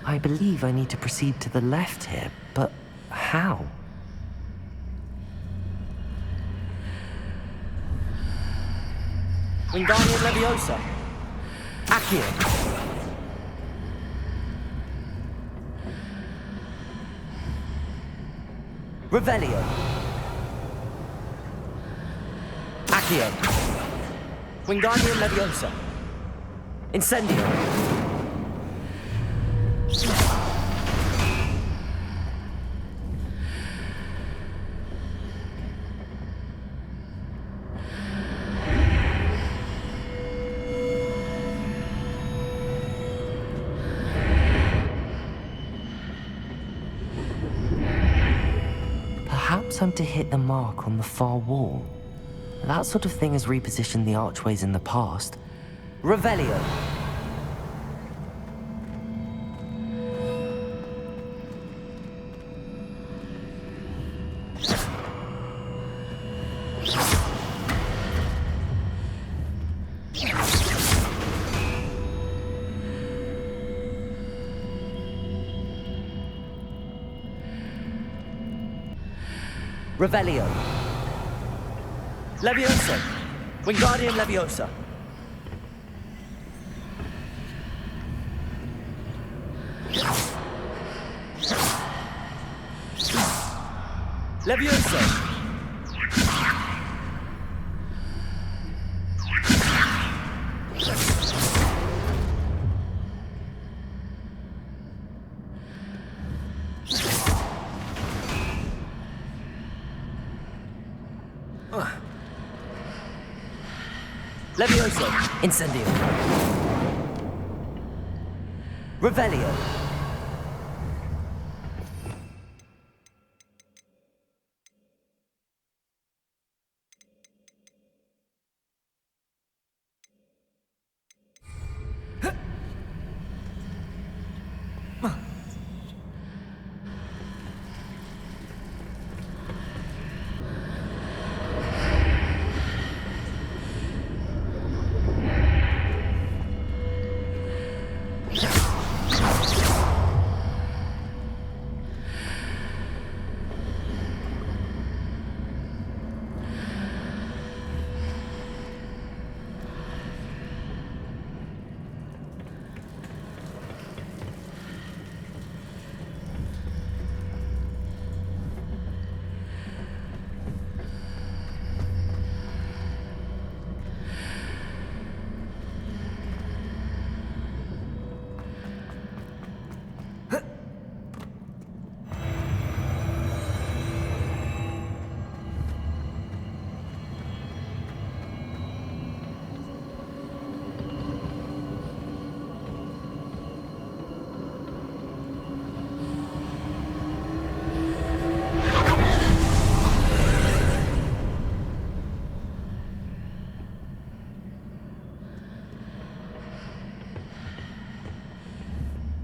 I believe I need to proceed to the left here, but how? Wingardium Leviosa. Accio. Revelio. Accio. Wingardium Leviosa. Incendio. Perhaps I'm to hit the mark on the far wall. That sort of thing has repositioned the archways in the past. Revelio. Revelio. Leviosa. Wingardium Leviosa. Leviosa. Leviosa. Incendio. Revelio.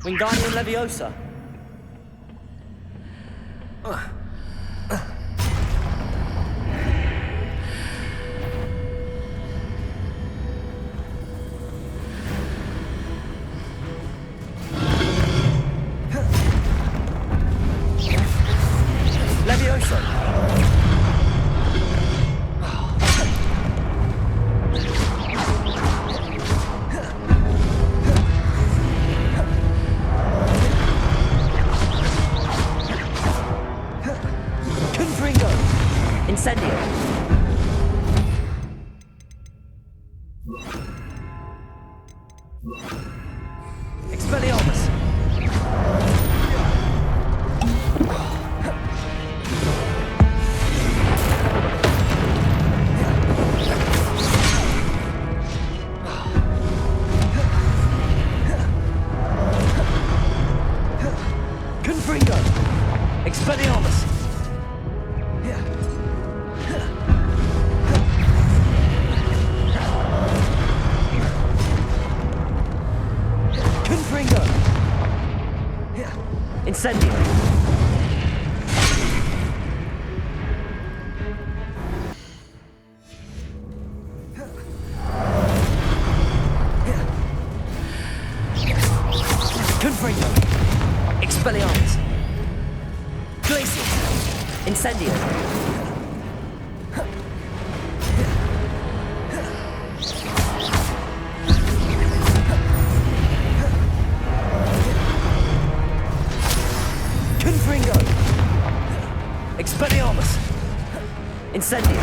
Wingardium Leviosa. Leviosa. Incendio. Expelliarmus. Confringo. Expelliarmus. Incendio. Confringo. Expelliarmus. Glacius. Incendio. Confringo. Expelliarmus. Incendio.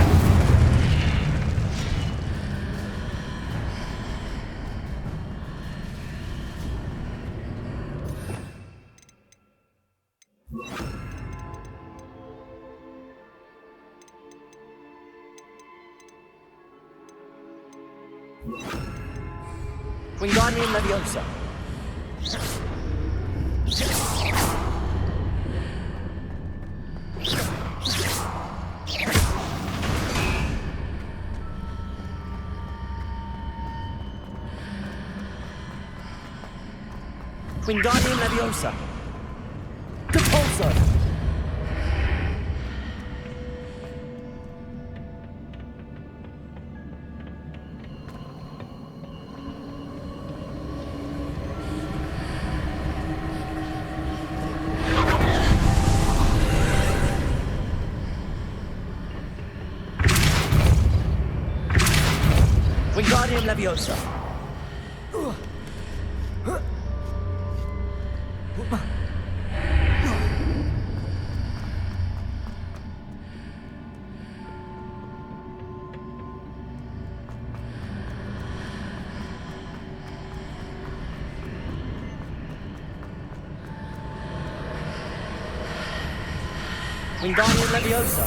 Wingardium Leviosa. Wingardium Leviosa. Depulso. Wingardium Leviosa. Wingardium Leviosa.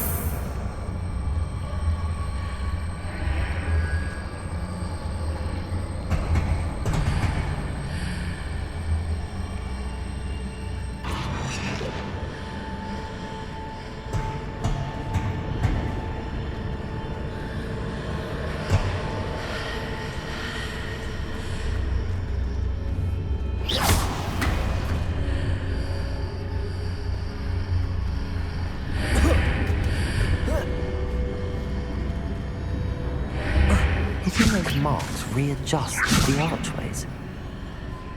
Hitting those marks readjusts the archways.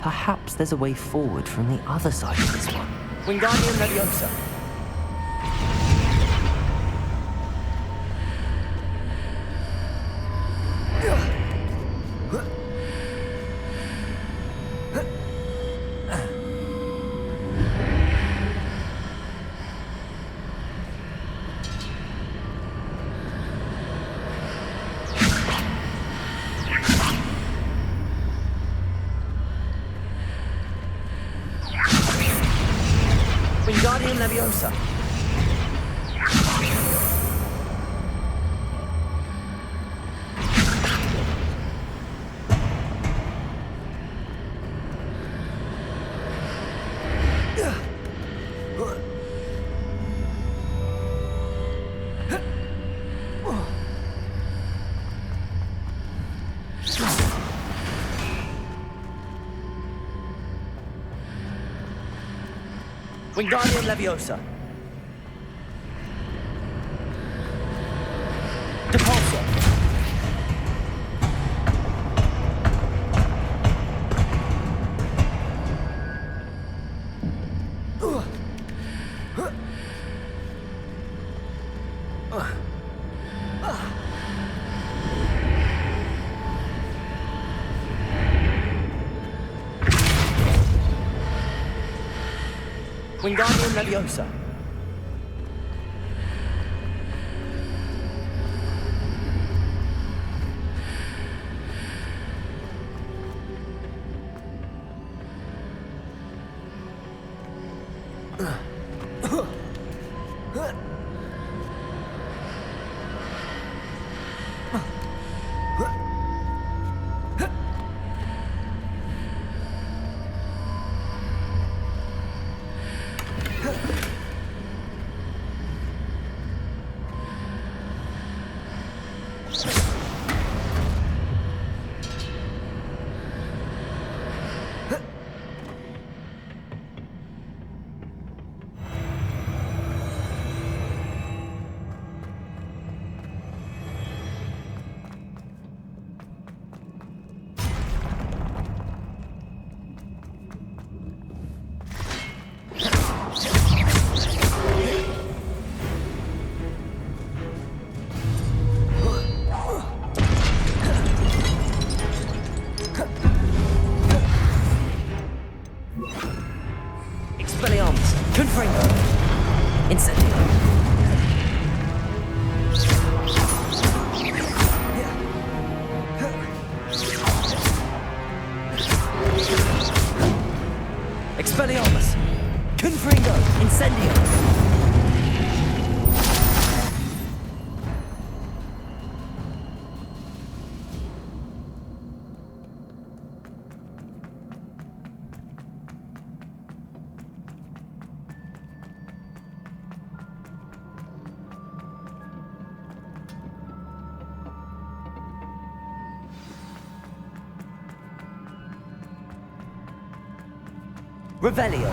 Perhaps there's a way forward from the other side of this one. Wingardium Leviosa. Wingardium Leviosa. Wingardium Leviosa. Depulso. Wingardium Leviosa. Incendio. Expelliarmus. Confringo. Incendio. Revelio.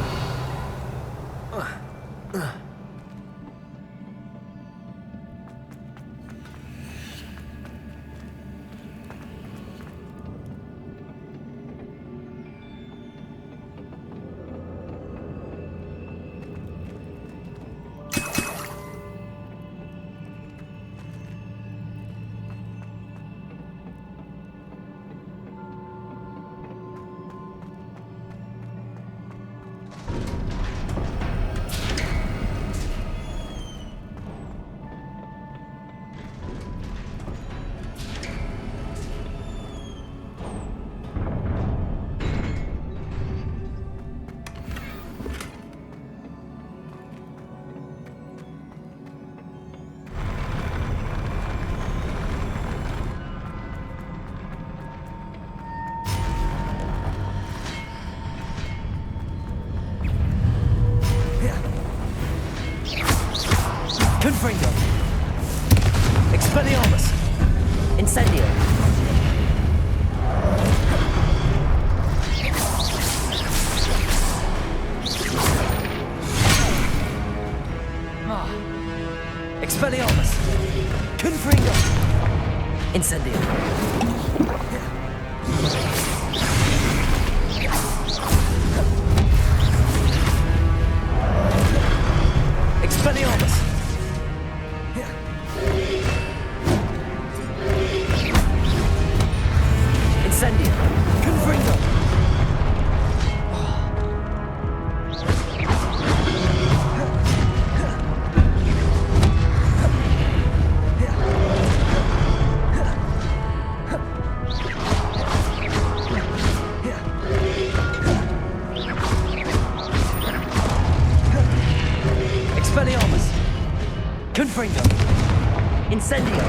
Confringo. Expelliarmus. Incendio. Expelliarmus. Confringo. Incendio. Expelliarmus. Incendio. Confringo. Expelliarmus. Confringo. Incendio.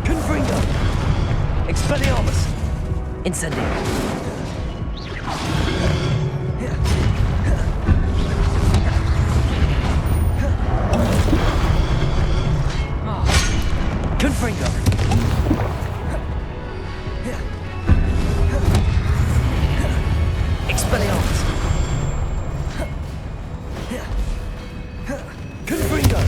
Confringo. Expelliarmus. Incendio. Confringo. Expelliarmus. Confringo.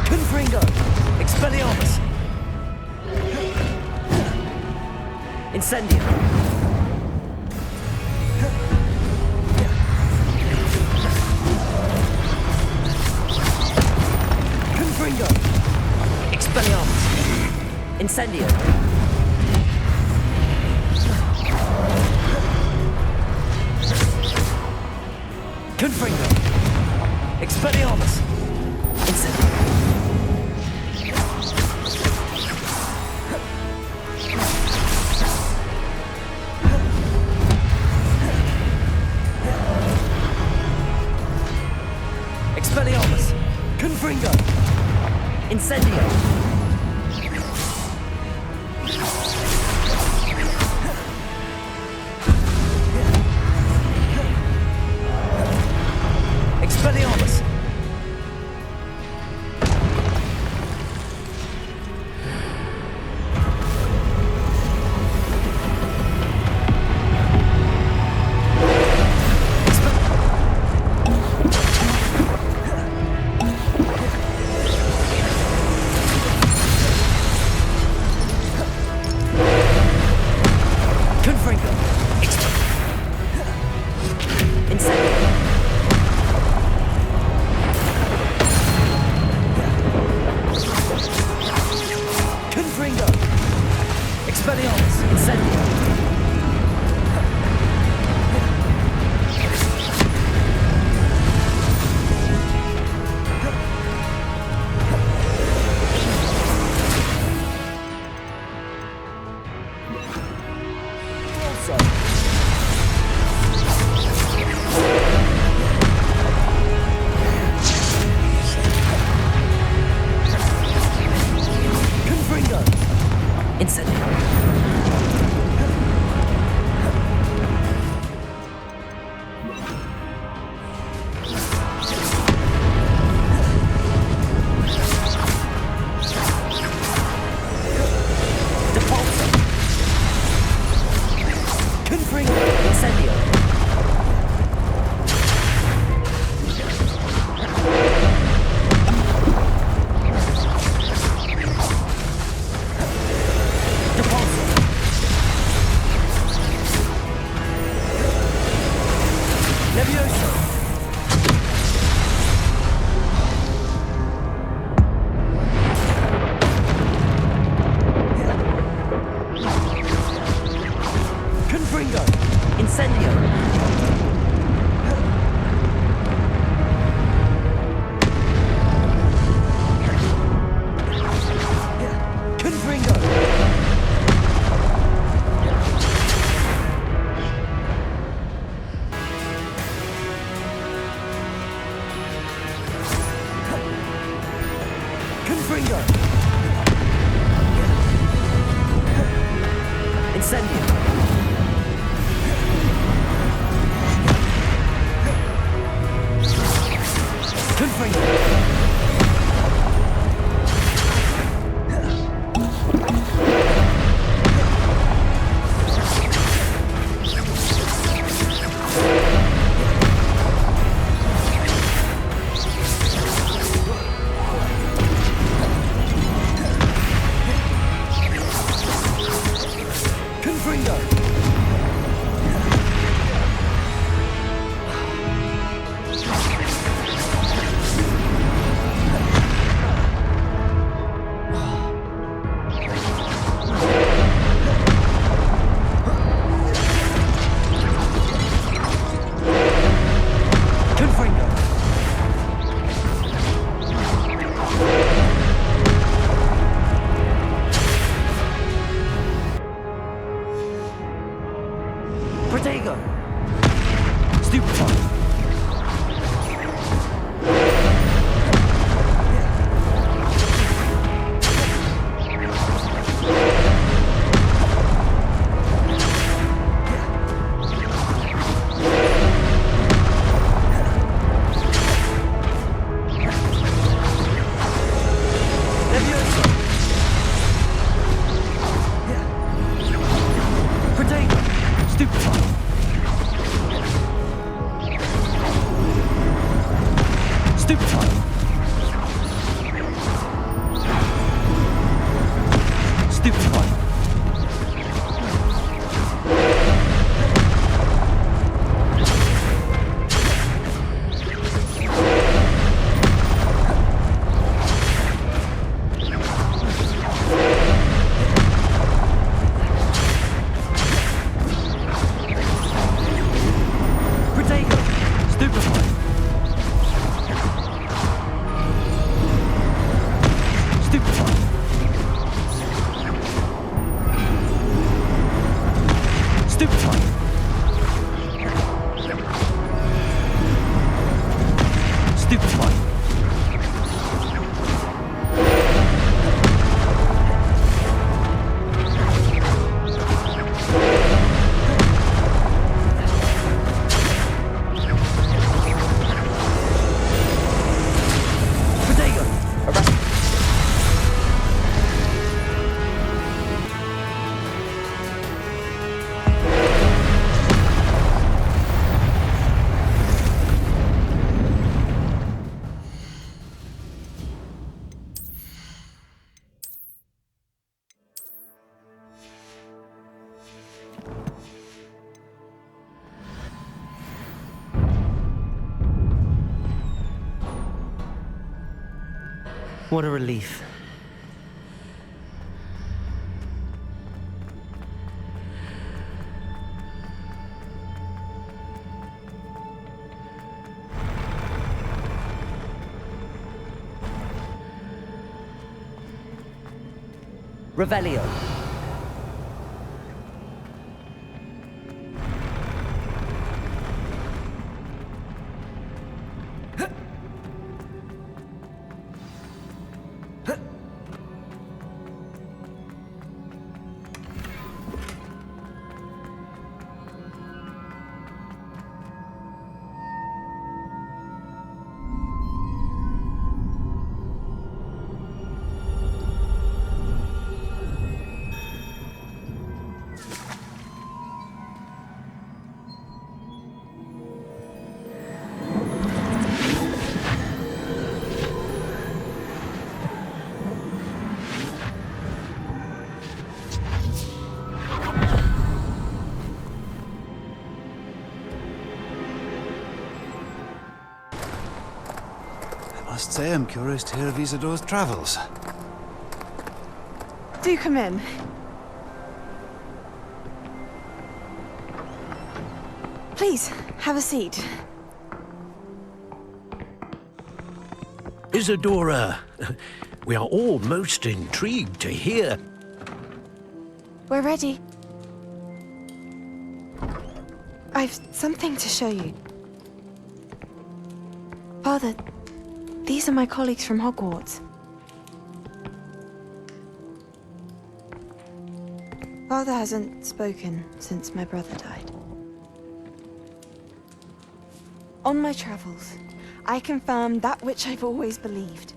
Confringo. Expelliarmus. Incendio. Confringo. Expelliarmus. Incendio. Confringo. Expelliarmus. Incendio. Expelliarmus. Confringo. Incendio. Expelliarmus. Expelliarmus! Incendio! What a relief. Revelio. I must say I'm curious to hear of Isadore's travels. Do come in. Please, have a seat. Isadora, we are all most intrigued to hear. We're ready. I've something to show you. Father, these are my colleagues from Hogwarts. Father hasn't spoken since my brother died. On my travels, I confirmed that which I've always believed.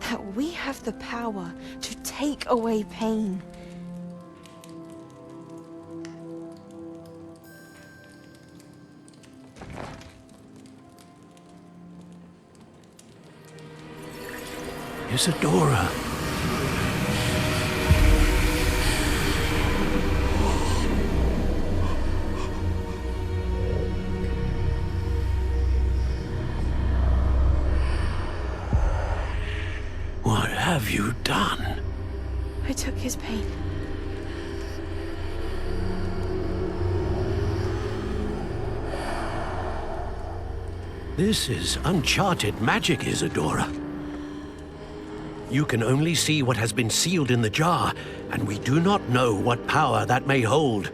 That we have the power to take away pain. Isadora. What have you done? I took his pain. This is uncharted magic, Isadora. You can only see what has been sealed in the jar, and we do not know what power that may hold.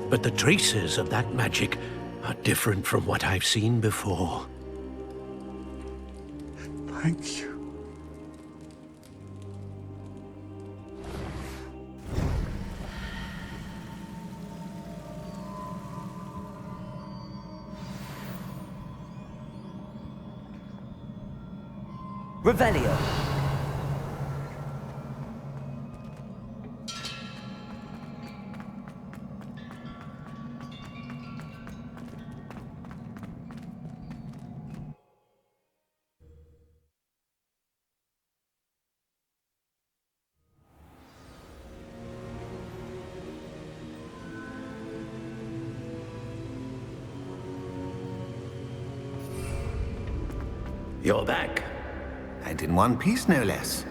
But the traces of that magic are different from what I've seen before. Thank you. Revelio. You're back. And in one piece, no less.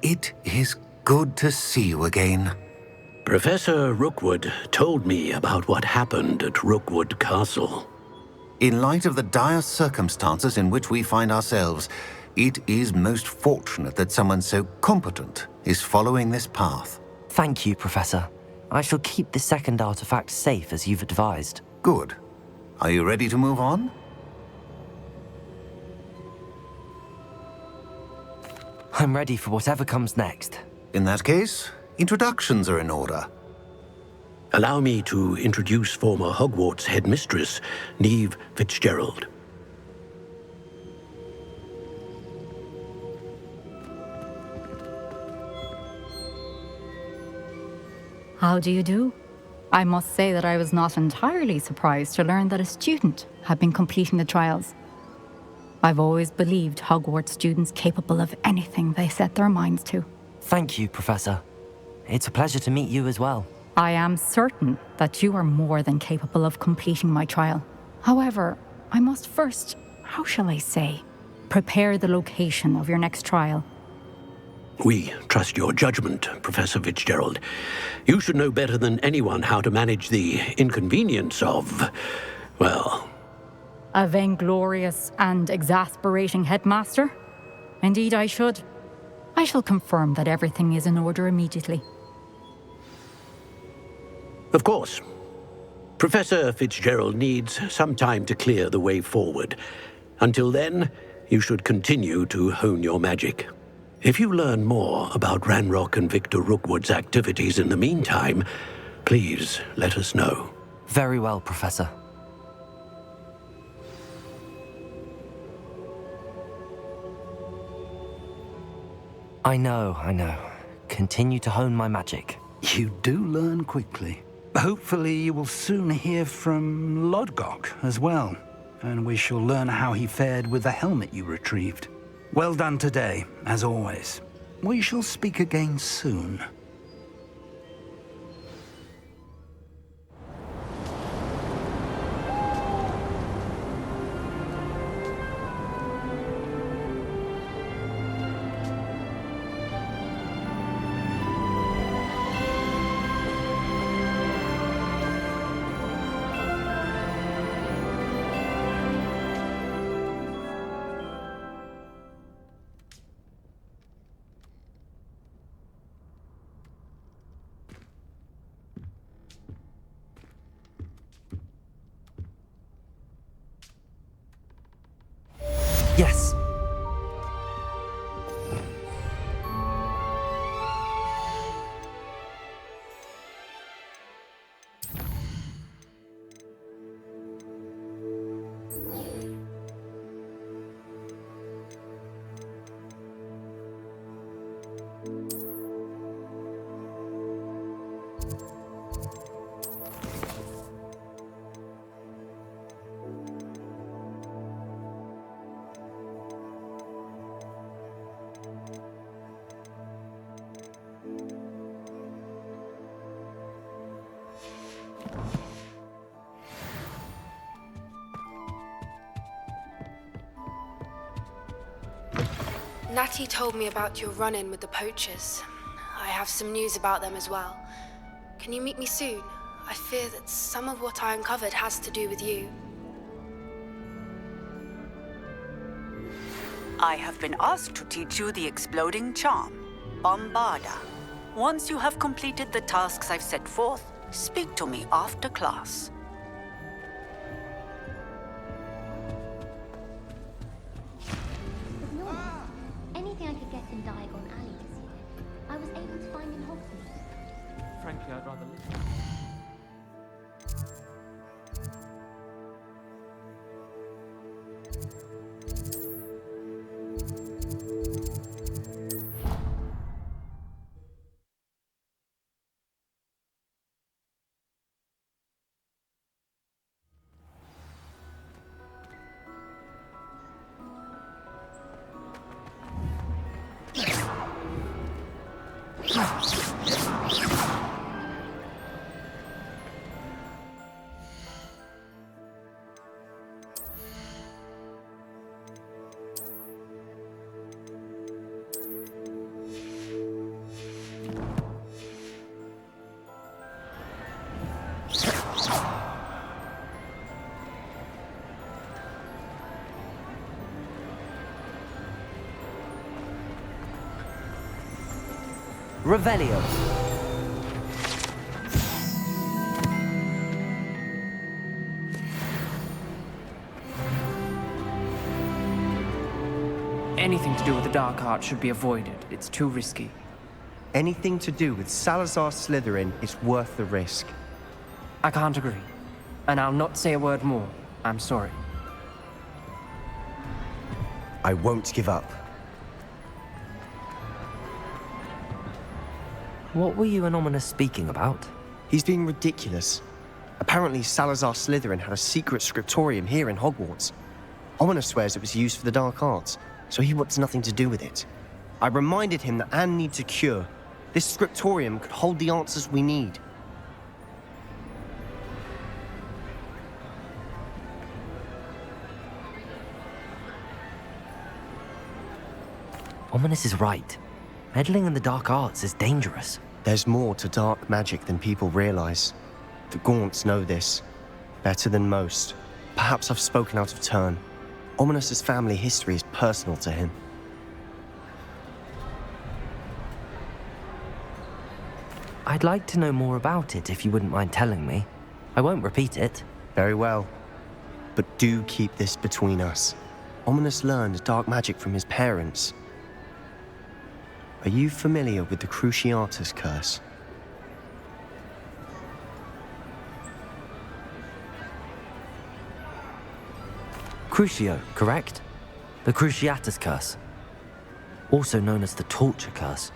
It is good to see you again. Professor Rookwood told me about what happened at Rookwood Castle. In light of the dire circumstances in which we find ourselves, it is most fortunate that someone so competent is following this path. Thank you, Professor. I shall keep the second artifact safe as you've advised. Good. Are you ready to move on? I'm ready for whatever comes next. In that case, introductions are in order. Allow me to introduce former Hogwarts headmistress, Neve Fitzgerald. How do you do? I must say that I was not entirely surprised to learn that a student had been completing the trials. I've always believed Hogwarts students capable of anything they set their minds to. Thank you, Professor. It's a pleasure to meet you as well. I am certain that you are more than capable of completing my trial. However, I must first, how shall I say, prepare the location of your next trial. We trust your judgment, Professor Fitzgerald. You should know better than anyone how to manage the inconvenience of, well... A vainglorious and exasperating headmaster? Indeed, I should. I shall confirm that everything is in order immediately. Of course. Professor Fitzgerald needs some time to clear the way forward. Until then, you should continue to hone your magic. If you learn more about Ranrock and Victor Rookwood's activities in the meantime, please let us know. Very well, Professor. I know. Continue to hone my magic. You do learn quickly. Hopefully you will soon hear from Lodgok as well, and we shall learn how he fared with the helmet you retrieved. Well done today, as always. We shall speak again soon. Yes. Natty told me about your run-in with the poachers. I have some news about them as well. Can you meet me soon? I fear that some of what I uncovered has to do with you. I have been asked to teach you the exploding charm, Bombarda. Once you have completed the tasks I've set forth, speak to me after class. Anything I could get in Diagon Alley this year, I was able to find in Hogwarts. Frankly, I'd rather live. Revelio. Anything to do with the dark art should be avoided. It's too risky. Anything to do with Salazar Slytherin is worth the risk. I can't agree. And I'll not say a word more. I'm sorry. I won't give up. What were you and Ominous speaking about? He's being ridiculous. Apparently Salazar Slytherin had a secret scriptorium here in Hogwarts. Ominous swears it was used for the dark arts, so he wants nothing to do with it. I reminded him that Anne needs a cure. This scriptorium could hold the answers we need. Ominous is right. Meddling in the dark arts is dangerous. There's more to dark magic than people realize. The Gaunts know this. Better than most. Perhaps I've spoken out of turn. Ominous's family history is personal to him. I'd like to know more about it if you wouldn't mind telling me. I won't repeat it. Very well. But do keep this between us. Ominous learned dark magic from his parents. Are you familiar with the Cruciatus curse? Crucio, correct? The Cruciatus curse. Also known as the torture curse.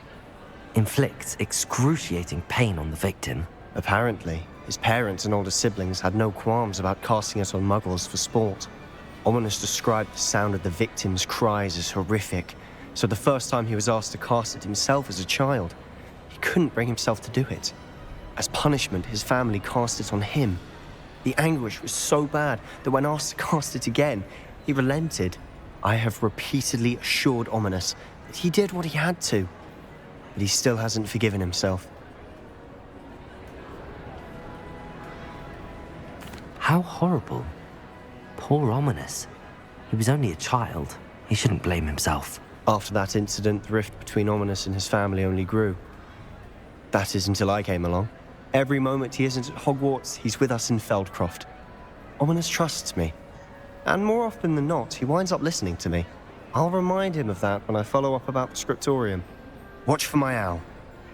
Inflicts excruciating pain on the victim. Apparently, his parents and older siblings had no qualms about casting it on muggles for sport. Ominous described the sound of the victim's cries as horrific, so the first time he was asked to cast it himself as a child, he couldn't bring himself to do it. As punishment, his family cast it on him. The anguish was so bad that when asked to cast it again, he relented. I have repeatedly assured Ominous that he did what he had to, but he still hasn't forgiven himself. How horrible. Poor Ominous. He was only a child. He shouldn't blame himself. After that incident, the rift between Ominous and his family only grew. That is until I came along. Every moment he isn't at Hogwarts, he's with us in Feldcroft. Ominous trusts me. And more often than not, he winds up listening to me. I'll remind him of that when I follow up about the scriptorium. Watch for my owl.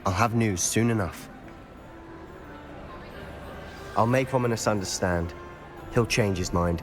I'll have news soon enough. I'll make Ominous understand. He'll change his mind.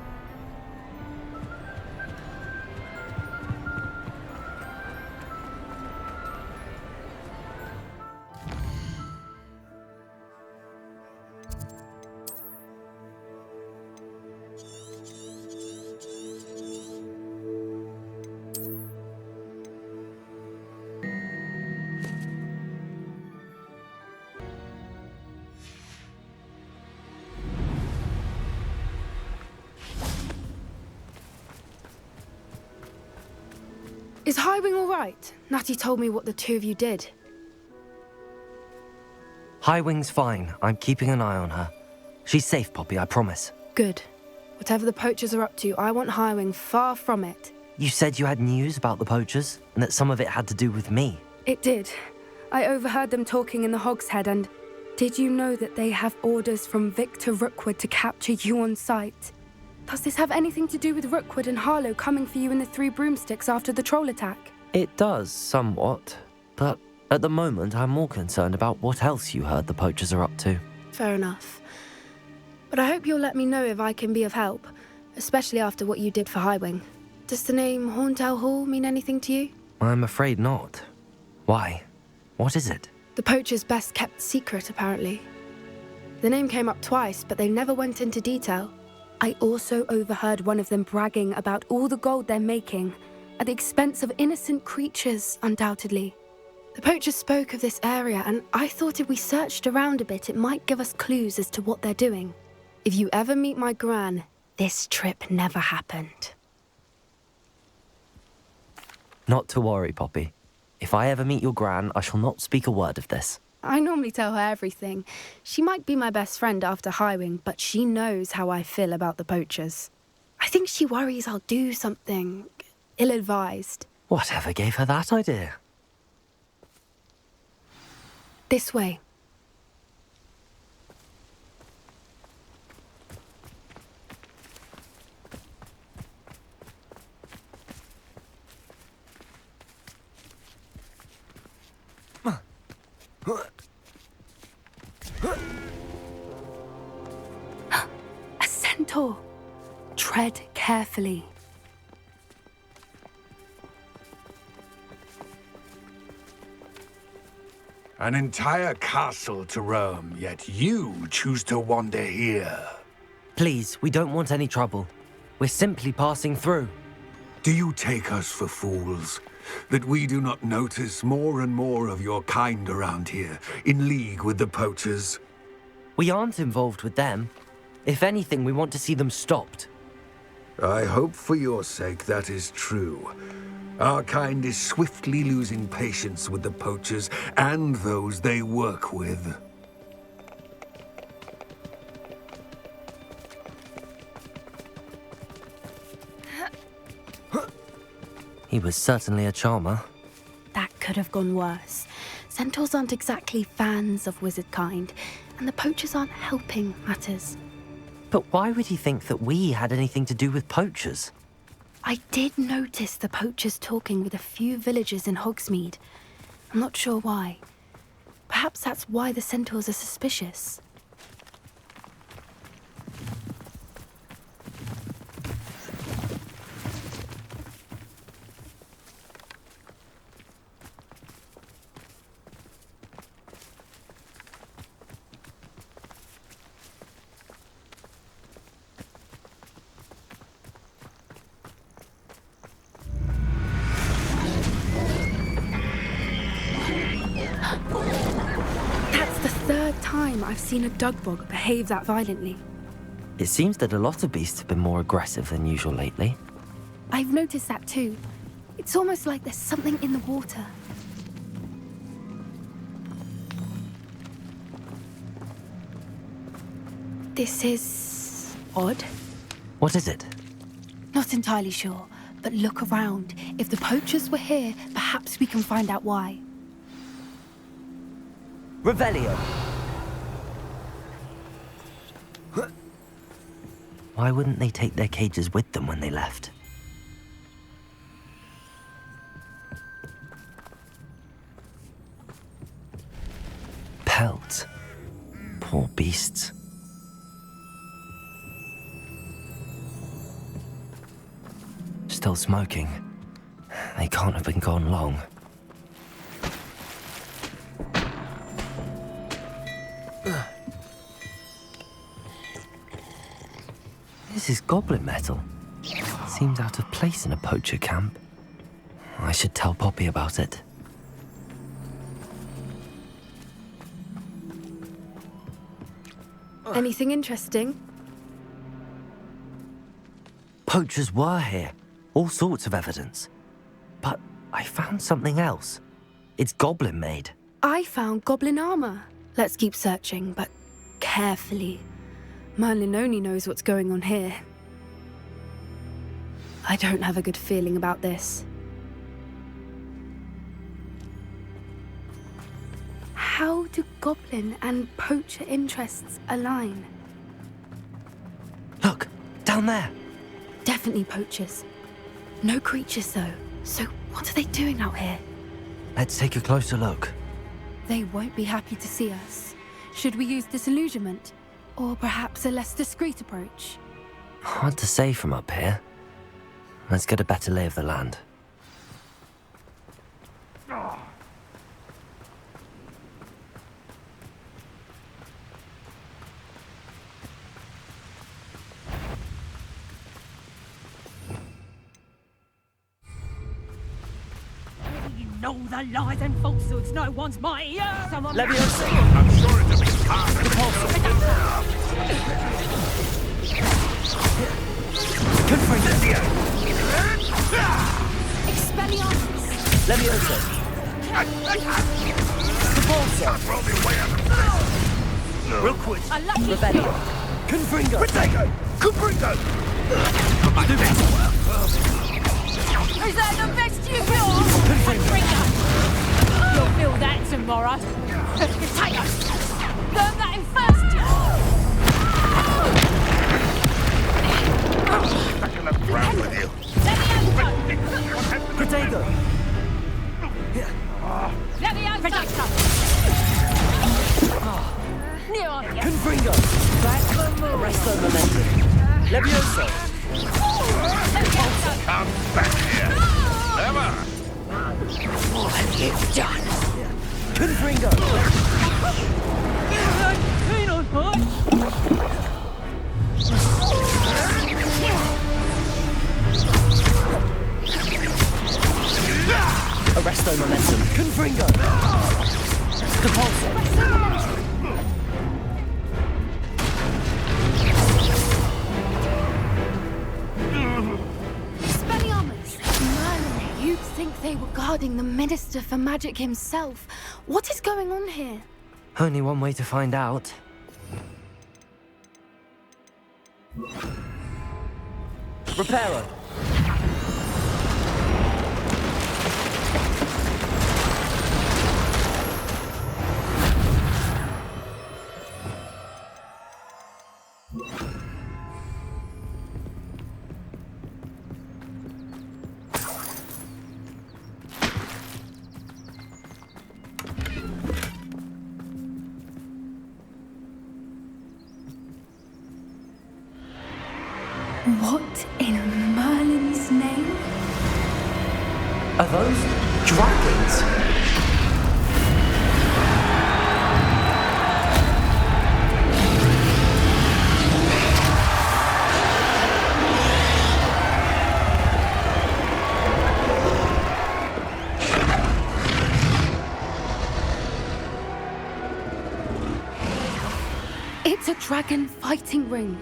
Is Highwing all right? Natty told me what the two of you did. Highwing's fine. I'm keeping an eye on her. She's safe, Poppy, I promise. Good. Whatever the poachers are up to, I want Highwing far from it. You said you had news about the poachers, and that some of it had to do with me. It did. I overheard them talking in the Hogshead, and did you know that they have orders from Victor Rookwood to capture you on sight? Does this have anything to do with Rookwood and Harlow coming for you in the Three Broomsticks after the troll attack? It does, somewhat. But at the moment, I'm more concerned about what else you heard the poachers are up to. Fair enough. But I hope you'll let me know if I can be of help, especially after what you did for Highwing. Does the name Horntail Hall mean anything to you? I'm afraid not. Why? What is it? The poachers' best kept secret, apparently. The name came up twice, but they never went into detail. I also overheard one of them bragging about all the gold they're making, at the expense of innocent creatures, undoubtedly. The poachers spoke of this area, and I thought if we searched around a bit, it might give us clues as to what they're doing. If you ever meet my gran, this trip never happened. Not to worry, Poppy. If I ever meet your gran, I shall not speak a word of this. I normally tell her everything. She might be my best friend after Highwing, but she knows how I feel about the poachers. I think she worries I'll do something ill-advised. Whatever gave her that idea? This way. A centaur. Tread carefully. An entire castle to roam, yet you choose to wander here. Please, we don't want any trouble. We're simply passing through. Do you take us for fools? That we do not notice more and more of your kind around here, in league with the poachers? We aren't involved with them. If anything, we want to see them stopped. I hope for your sake that is true. Our kind is swiftly losing patience with the poachers and those they work with. He was certainly a charmer. That could have gone worse. Centaurs aren't exactly fans of wizard kind, and the poachers aren't helping matters. But why would he think that we had anything to do with poachers? I did notice the poachers talking with a few villagers in Hogsmeade. I'm not sure why. Perhaps that's why the centaurs are suspicious. I've seen a dugbog behave that violently. It seems that a lot of beasts have been more aggressive than usual lately. I've noticed that too. It's almost like there's something in the water. This is odd. What is it? Not entirely sure, but look around. If the poachers were here, perhaps we can find out why. Revelio! Why wouldn't they take their cages with them when they left? Pelt. Poor beasts. Still smoking. They can't have been gone long. This is goblin metal. Seems out of place in a poacher camp. I should tell Poppy about it. Anything interesting? Poachers were here. All sorts of evidence. But I found something else. It's goblin made. I found goblin armor. Let's keep searching, but carefully. Merlin only knows what's going on here. I don't have a good feeling about this. How do goblin and poacher interests align? Look, down there. Definitely poachers. No creatures though. So what are they doing out here? Let's take a closer look. They won't be happy to see us. Should we use disillusionment? Or perhaps a less discreet approach? Hard to say from up here. Let's get a better lay of the land. Know the lies and falsehoods no one's mighty. Someone Leviosa! I'm sure it'll be hard. Expelliarmus! Leviosa! Throw me away out of this. Rookwood! a lucky Revelio! Confringo! Protego! Confringo! Is that the best you've got? You'll feel that tomorrow. Potatoes! Learn that in first year! Back in the ground with you. Let me over! Protego! Let me over! Near on you! Confringo! Back for more! Arresto momentum! Leviosa! Come back here. Never. What have you done? Confringo! Keen on boy! Arresto momentum! Confringo! Compulso! Expelliarmus! Merlin, you'd think they were guarding the Minister for Magic himself. What is going on here? Only one way to find out. Reparo! What in Merlin's name? Are those dragons? It's a dragon fighting ring.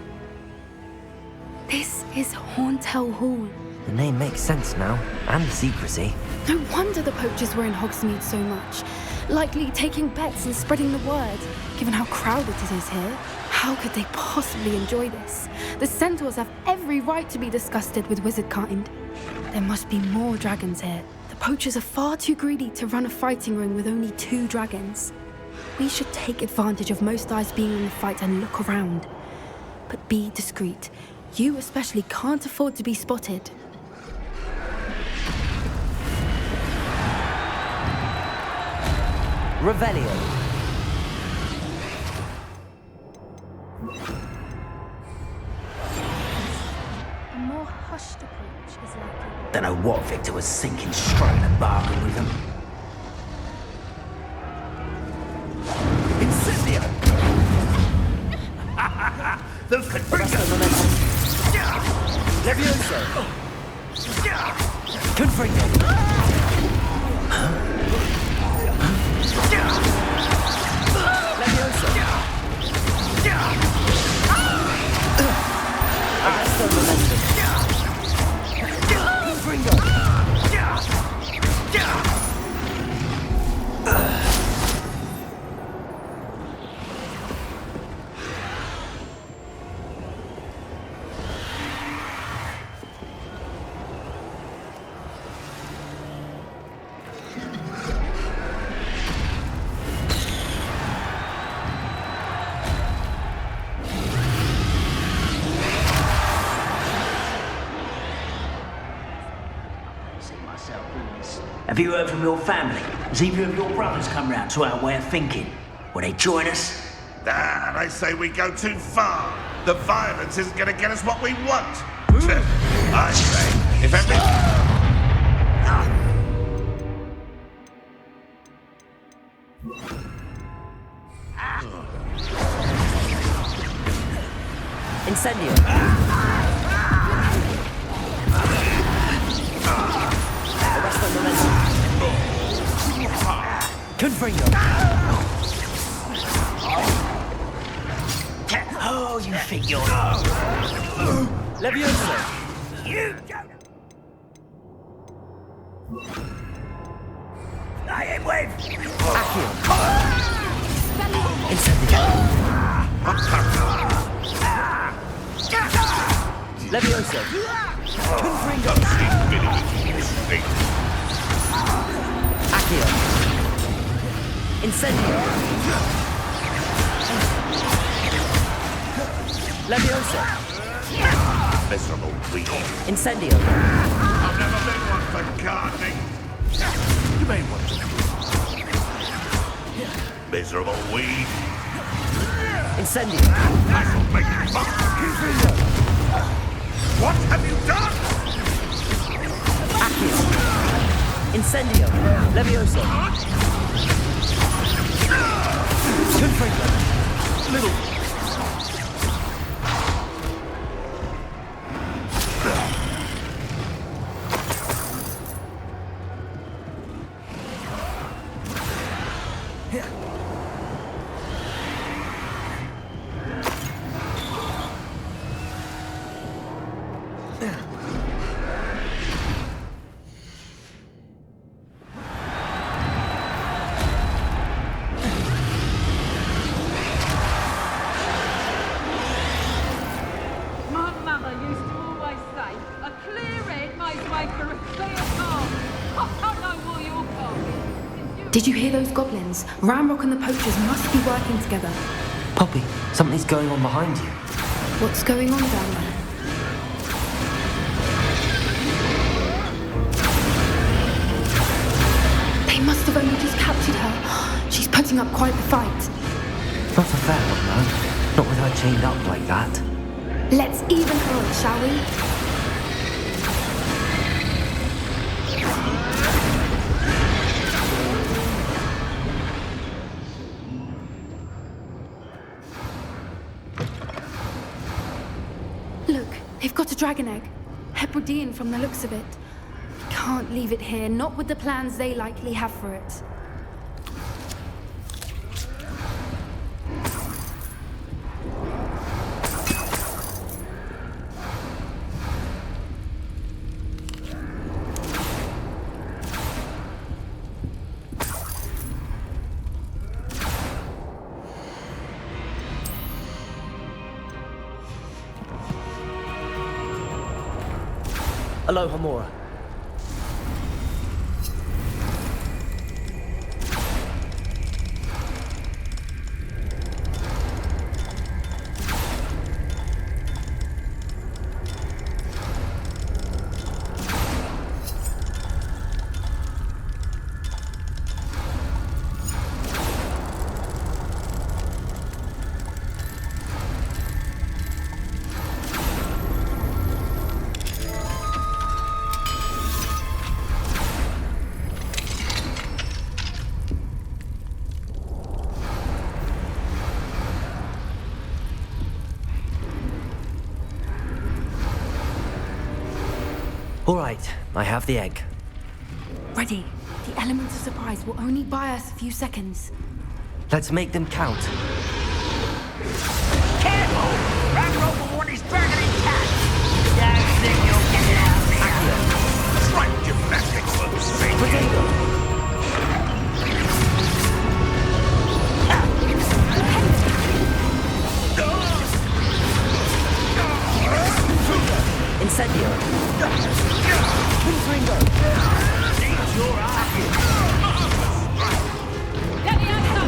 This is Horntail Hall. The name makes sense now, and the secrecy. No wonder the poachers were in Hogsmeade so much. Likely taking bets and spreading the word, given how crowded it is here. How could they possibly enjoy this? The centaurs have every right to be disgusted with wizard kind. There must be more dragons here. The poachers are far too greedy to run a fighting ring with only 2 dragons. We should take advantage of most eyes being in the fight and look around. But be discreet. You especially can't afford to be spotted. Revelio. A more hushed approach is likely. Don't know what Victor was thinking, striking a bargain with them. Incendio! The Levioso! Confringo! Levioso! Arresto momentum! Confringo! Have you heard from your family? Has either of your brothers come round to our way of thinking? Will they join us? They say we go too far. The violence isn't going to get us what we want. I say, if every... Incendio! Confringo! Oh, you think you're... Levioso! You don't... I am with... Accio! Incendio! Levioso! Confringo! Accio! Incendio! Levioso! Miserable weed. Incendio! I've never been one for gardening. You may want to. Miserable weed. Incendio! I shall make you fuck. What have you done? Accio! Incendio! Levioso! Confringo! Little... Did you hear those goblins? Ramrock and the poachers must be working together. Poppy, something's going on behind you. What's going on down there? They must have only just captured her. She's putting up quite the fight. Not a fair one, though. Not with her chained up like that. Let's even her up, shall we? Look, they've got a dragon egg. Hebridean from the looks of it. Can't leave it here, not with the plans they likely have for it. Aloha, Mora. All right, I have the egg. Ready. The elements of surprise will only buy us a few seconds. Let's make them count. Careful! Ragnarok will want his dragon intact! Don't think you'll get it out of here! That's right, gymnastics moves, baby. Potato! Incendio! Confringo! Needs your eye! Get the answer!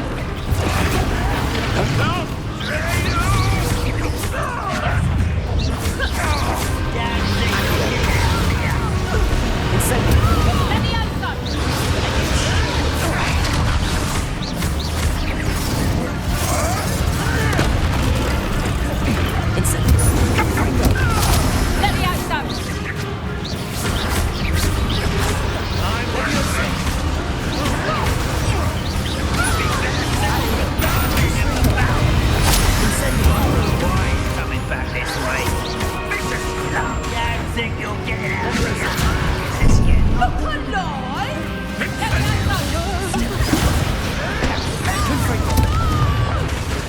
Incendio! Get the answer! Incendio! Confringo! Let me out, Sam! Why are you coming back this way? Don't think you'll get it out of here! This yet. Oh, alive! Get the answer!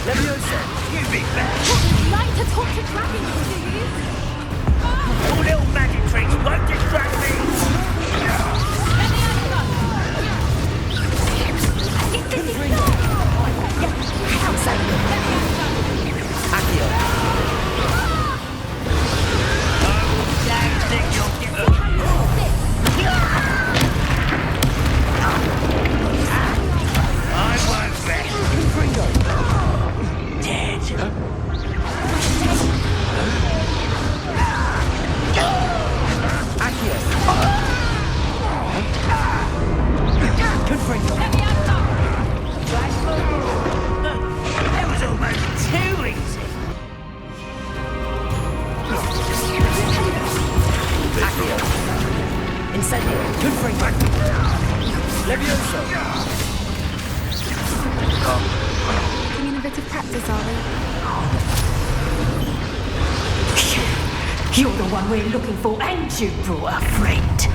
Leviosa! You big bad! You'd like to talk to dragons, do you? Your little magic tricks won't distract me! Let me answer! Accio! Don't think you'll get it! I won't rest! Dead! Accio! Confringo! Let me answer! That was almost too easy! Accio! Incendio! Confringo! Levioso! Putting in a bit of practice, are we? You're the one we're looking for, and you brought a friend!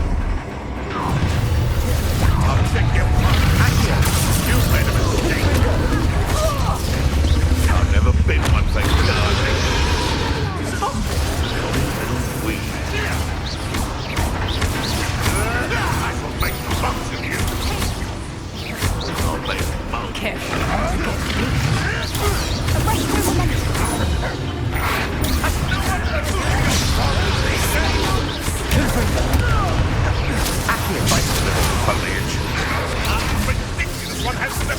I'll take you. You made a mistake. I've never been one thing darling. Little weed. I shall make the most of you. I'll make the most. Careful! Fight the little foliage. Ridiculous one has the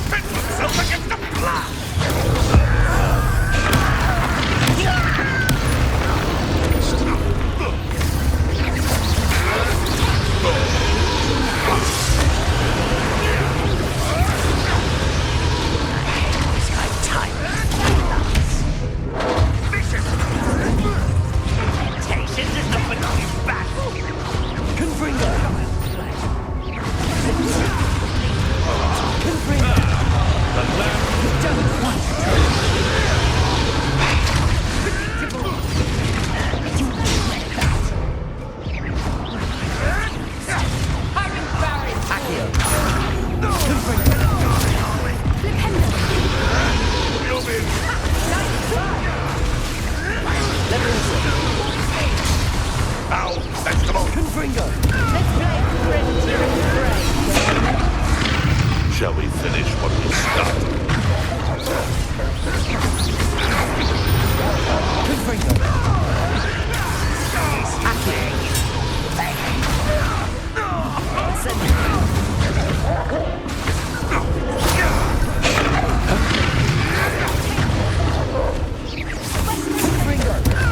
finish what we started.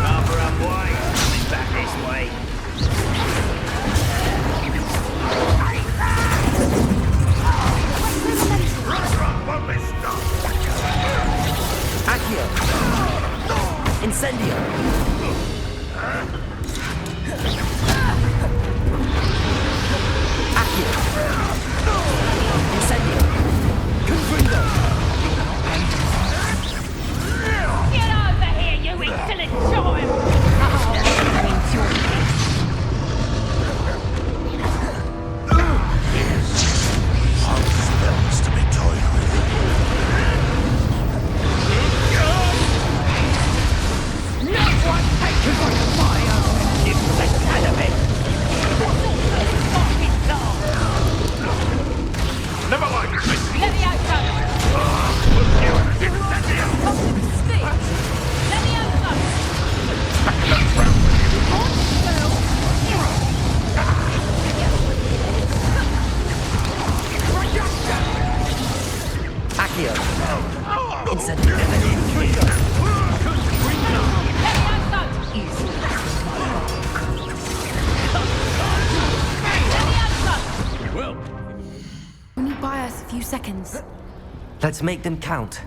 Cover up wide. Coming back this way. Run, what we start. Accio! Incendio! Accio! Incendio! Confringo! Get over here, you insolent child! Spells to be toyed with. No one takes on fire! Give the kind of it. Never mind, mate. Let me out, son! Stick! Let me out, son! Accio! Incendio! Confringo! Let me out, son! Let me out, son! Well, Will you buy us a few seconds? Let's make them count.